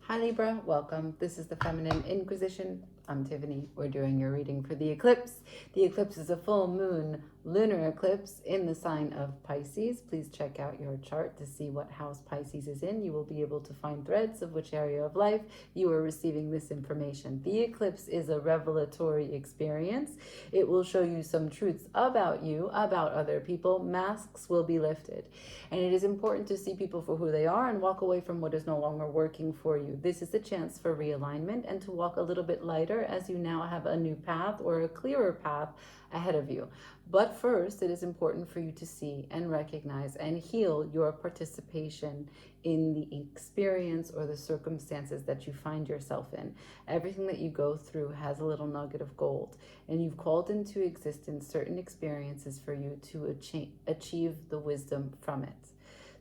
Hi Libra, welcome. This is the Feminine Inquisition. I'm Tiffany. We're doing your reading for the eclipse. The eclipse is a full moon lunar eclipse in the sign of Pisces. Please check out your chart to see what house Pisces is in. You will be able to find threads of which area of life you are receiving this information. The eclipse is a revelatory experience. It will show you some truths about you, about other people. Masks will be lifted. And it is important to see people for who they are and walk away from what is no longer working for you. This is a chance for realignment and to walk a little bit lighter as you now have a new path or a clearer path ahead of you. But first, it is important for you to see and recognize and heal your participation in the experience or the circumstances that you find yourself in. Everything that you go through has a little nugget of gold, and you've called into existence certain experiences for you to achieve the wisdom from it.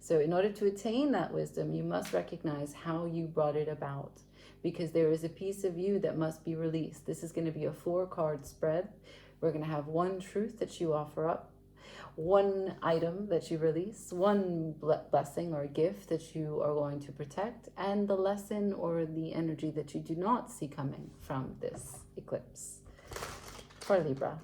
So in order to attain that wisdom, you must recognize how you brought it about, because there is a piece of you that must be released. This is going to be a 4-card spread. We're going to have one truth that you offer up, one item that you release, one blessing or gift that you are going to protect, and the lesson or the energy that you do not see coming from this eclipse. For Libra.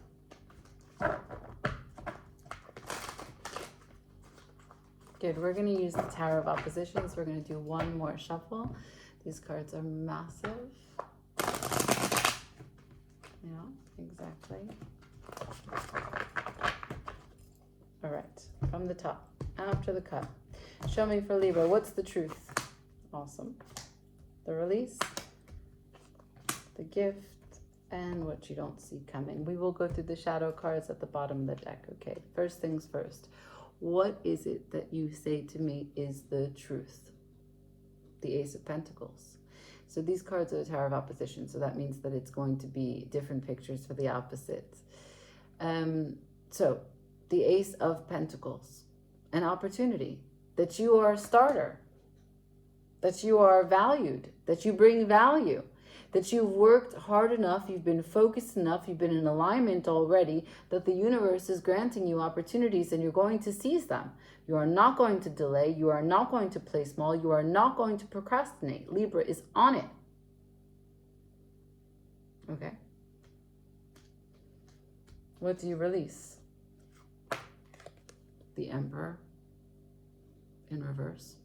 Good. We're going to use the Tower of Oppositions. We're going to do one more shuffle. These cards are massive. Yeah, exactly. All right, from the top, after the cut. Show me for Libra, what's the truth? Awesome. The release, the gift, and what you don't see coming. We will go through the shadow cards at the bottom of the deck, okay? First things first. What is it that you say to me is the truth? The Ace of Pentacles. So these cards are the Tower of Opposition, so that means that it's going to be different pictures for the opposites. So the Ace of Pentacles, an opportunity, that you are a starter, that you are valued, that you bring value, that you've worked hard enough, you've been focused enough, you've been in alignment already, that the universe is granting you opportunities and you're going to seize them. You are not going to delay. You are not going to play small. You are not going to procrastinate. Libra is on it. Okay. What do you release? The Emperor in reverse.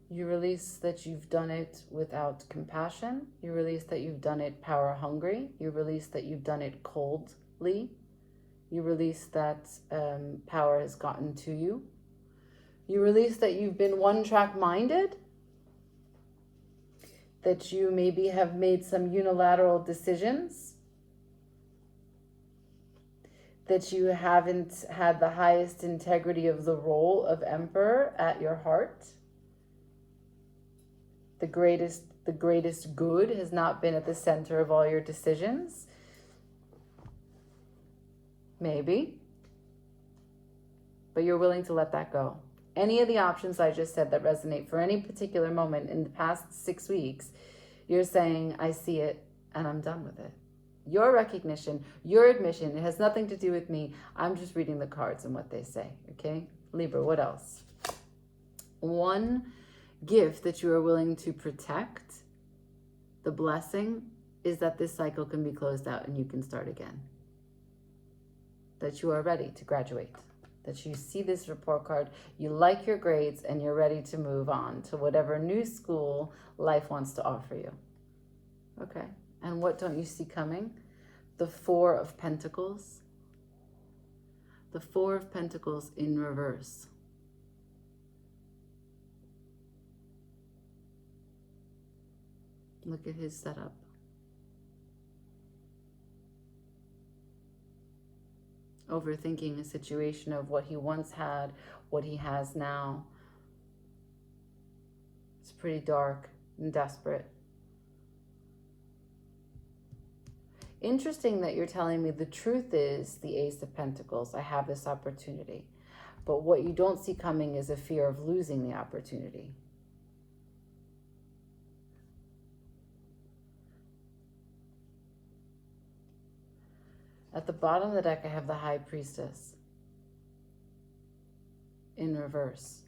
You release that you've done it without compassion. You release that you've done it power hungry. You release that you've done it coldly. You release that power has gotten to you. You release that you've been one-track minded. That you maybe have made some unilateral decisions. That you haven't had the highest integrity of the role of Emperor at your heart. The greatest good has not been at the center of all your decisions. Maybe. But you're willing to let that go. Any of the options I just said that resonate for any particular moment in the past 6 weeks, you're saying, I see it and I'm done with it. Your recognition, your admission, it has nothing to do with me. I'm just reading the cards and what they say, okay? Libra, what else? One gift that you are willing to protect, the blessing, is that this cycle can be closed out and you can start again. That you are ready to graduate. That you see this report card, you like your grades, and you're ready to move on to whatever new school life wants to offer you. Okay, and what don't you see coming? The Four of Pentacles. The Four of Pentacles in reverse. Look at his setup. Overthinking a situation of what he once had, what he has now. It's pretty dark and desperate. Interesting that you're telling me the truth is the Ace of Pentacles. I have this opportunity. But what you don't see coming is a fear of losing the opportunity. At the bottom of the deck, I have the High Priestess in reverse.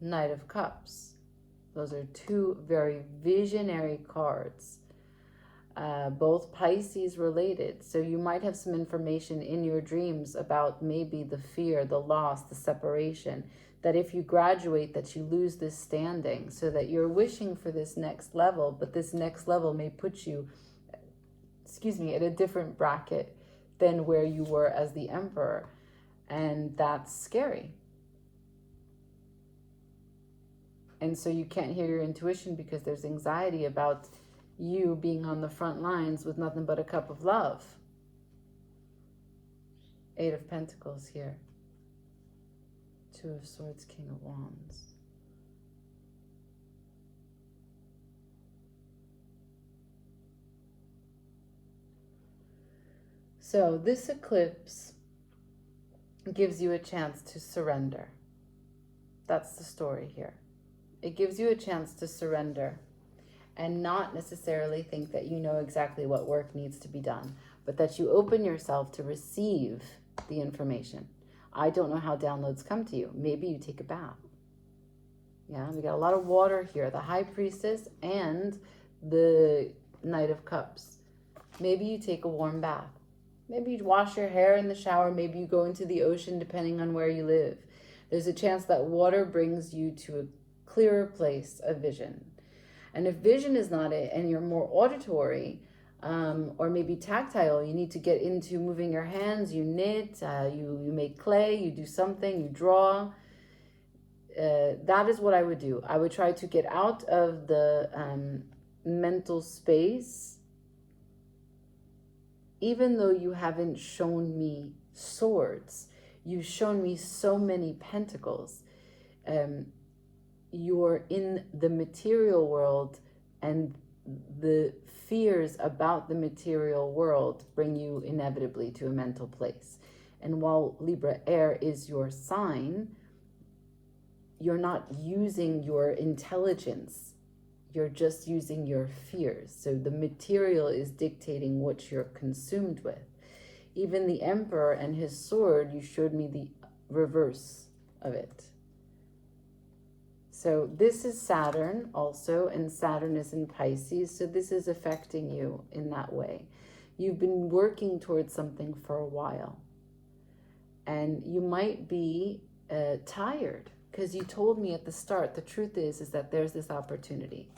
Knight of Cups. Those are two very visionary cards, both Pisces related. So you might have some information in your dreams about maybe the fear, the loss, the separation, that if you graduate, that you lose this standing, so that you're wishing for this next level, but this next level may put you, at a different bracket than where you were as the Emperor. And that's scary. And so you can't hear your intuition because there's anxiety about you being on the front lines with nothing but a cup of love. 8 of Pentacles here. 2 of Swords, King of Wands. So this eclipse gives you a chance to surrender. That's the story here. It gives you a chance to surrender and not necessarily think that you know exactly what work needs to be done, but that you open yourself to receive the information. I don't know how downloads come to you. Maybe you take a bath. Yeah, we got a lot of water here. The High Priestess and the Knight of Cups. Maybe you take a warm bath. Maybe you wash your hair in the shower. Maybe you go into the ocean, depending on where you live. There's a chance that water brings you to a clearer place of vision. And if vision is not it, and you're more auditory, or maybe tactile, you need to get into moving your hands, you knit, you make clay, you do something, you draw. That is what I would do. I would try to get out of the mental space. Even though you haven't shown me swords, you've shown me so many pentacles. You're in the material world, and the fears about the material world bring you inevitably to a mental place. And while Libra Air is your sign, you're not using your intelligence. You're just using your fears. So the material is dictating what you're consumed with. Even the Emperor and his sword, you showed me the reverse of it. So this is Saturn also, and Saturn is in Pisces. So this is affecting you in that way. You've been working towards something for a while. And you might be tired, because you told me at the start, the truth is that there's this opportunity.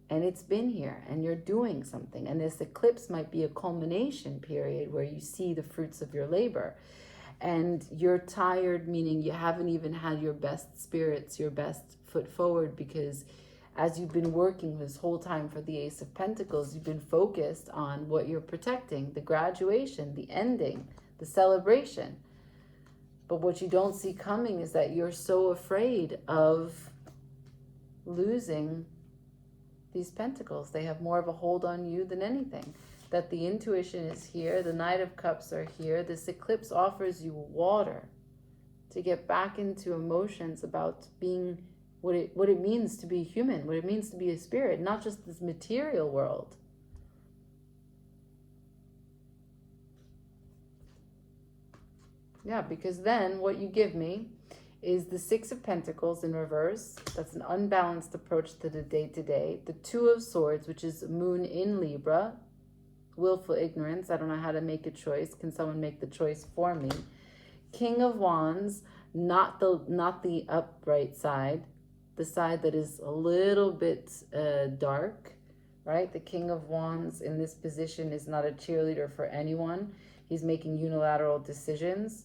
And it's been here, and you're doing something. And this eclipse might be a culmination period where you see the fruits of your labor. And you're tired, meaning you haven't even had your best spirits, your best foot forward, because as you've been working this whole time for the Ace of Pentacles, you've been focused on what you're protecting, the graduation, the ending, the celebration. But what you don't see coming is that you're so afraid of losing these pentacles. They have more of a hold on you than anything. That the intuition is here, the Knight of Cups are here. This eclipse offers you water to get back into emotions about being what it means to be human, what it means to be a spirit, not just this material world. Yeah, because then what you give me is the 6 of Pentacles in reverse. That's an unbalanced approach to the day-to-day. The 2 of Swords, which is Moon in Libra. Willful ignorance. I don't know how to make a choice. Can someone make the choice for me? King of Wands, not the upright side, the side that is a little bit dark, right? The King of Wands in this position is not a cheerleader for anyone. He's making unilateral decisions.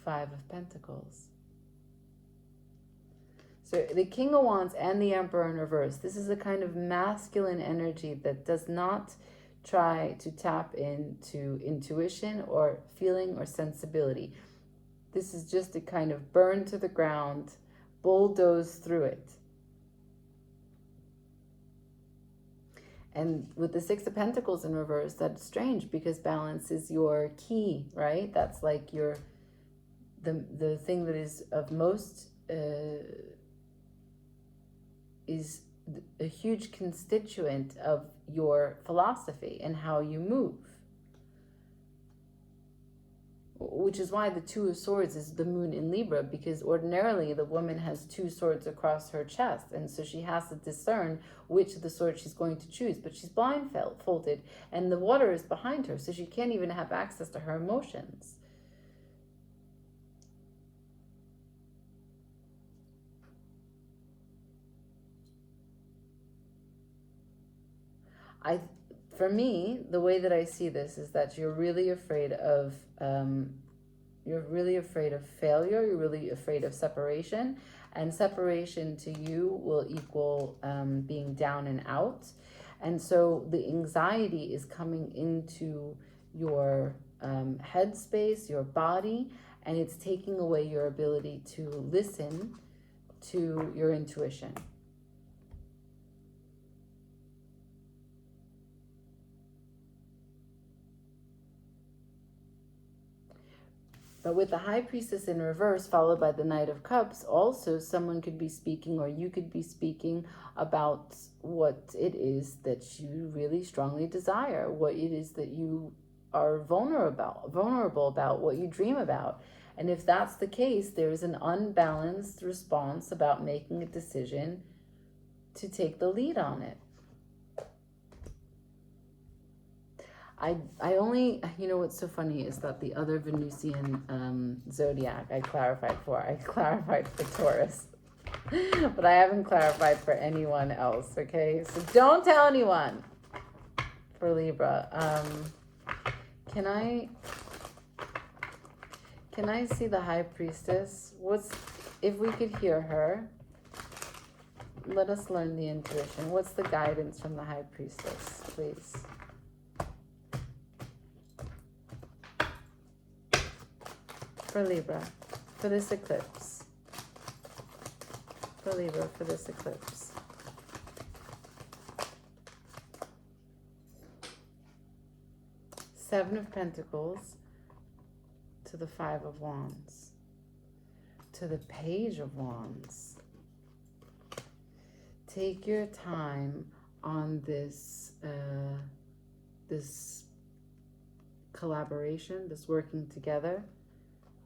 Five of Pentacles. So the King of Wands and the Emperor in reverse. This is a kind of masculine energy that does not try to tap into intuition or feeling or sensibility. This is just a kind of burn to the ground, bulldoze through it. And with the 6 of Pentacles in reverse, that's strange because balance is your key, right? That's like your the thing that is of most is a huge constituent of your philosophy and how you move. which is why the Two of Swords is the moon in Libra, because ordinarily the woman has two swords across her chest, and so she has to discern which of the swords she's going to choose, but she's blindfolded, and the water is behind her, so she can't even have access to her emotions. For me, the way that I see this is that you're really afraid of failure. You're really afraid of separation, and separation to you will equal being down and out. And so the anxiety is coming into your headspace, your body, and it's taking away your ability to listen to your intuition. But with the High Priestess in reverse, followed by the Knight of Cups, also someone could be speaking, or you could be speaking about what it is that you really strongly desire, what it is that you are vulnerable about, what you dream about. And if that's the case, there's an unbalanced response about making a decision to take the lead on it. I only, you know what's so funny is that the other Venusian zodiac I clarified for Taurus, but I haven't clarified for anyone else, okay? So don't tell anyone for Libra. Can I see the High Priestess? If we could hear her, let us learn the intuition. What's the guidance from the High Priestess, please? For Libra, for this eclipse. For Libra, for this eclipse. Seven of Pentacles to the Five of Wands. To the Page of Wands. Take your time on this, this collaboration, this working together.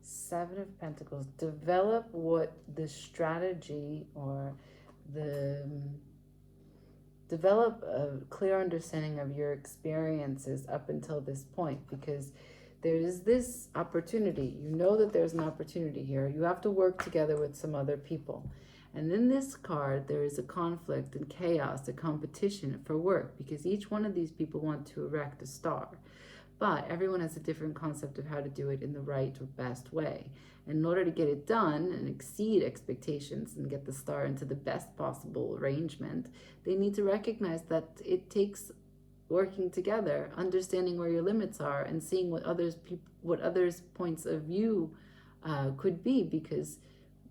Seven of Pentacles. Develop what the strategy or develop a clear understanding of your experiences up until this point, because there is this opportunity. You know that there's an opportunity here. You have to work together with some other people. And in this card, there is a conflict and chaos, a competition for work, because each one of these people want to erect a star. But everyone has a different concept of how to do it in the right or best way. And in order to get it done and exceed expectations and get the star into the best possible arrangement, they need to recognize that it takes working together, understanding where your limits are, and seeing what others' points of view could be, because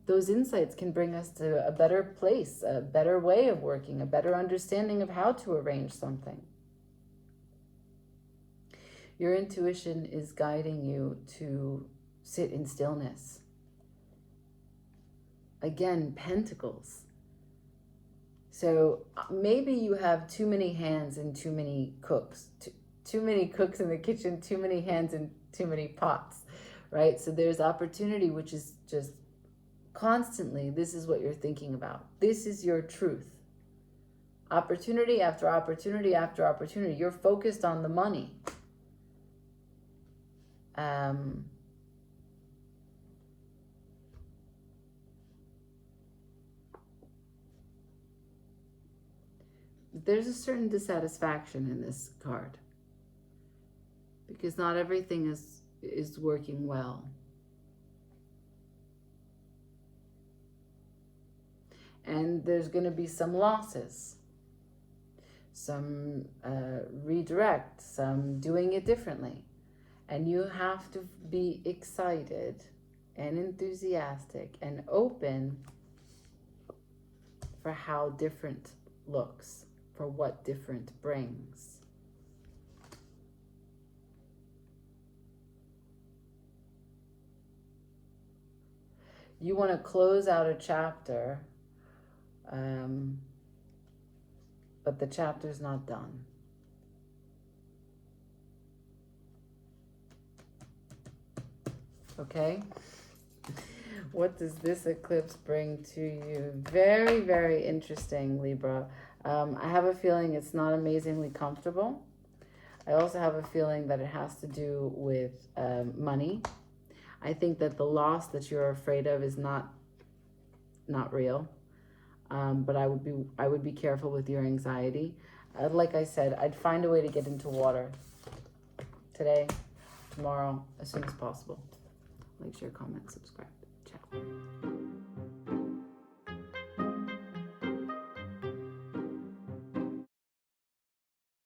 those insights can bring us to a better place, a better way of working, a better understanding of how to arrange something. Your intuition is guiding you to sit in stillness. Again, Pentacles. So maybe you have too many hands and too many cooks. Too many cooks in the kitchen, too many hands and too many pots, right? So there's opportunity, which is just constantly, this is what you're thinking about. This is your truth. Opportunity after opportunity after opportunity. You're focused on the money. There's a certain dissatisfaction in this card, because not everything is working well. And there's going to be some losses, some redirect, some doing it differently. And you have to be excited and enthusiastic and open for how different looks, for what different brings. You want to close out a chapter, but the chapter's not done. . Okay? What does this eclipse bring to you? Very, very interesting, Libra. I have a feeling it's not amazingly comfortable. I also have a feeling that it has to do with money. I think that the loss that you're afraid of is not real. But I would be careful with your anxiety. Like I said, I'd find a way to get into water today, tomorrow, as soon as possible. Like, share, comment, subscribe. Ciao.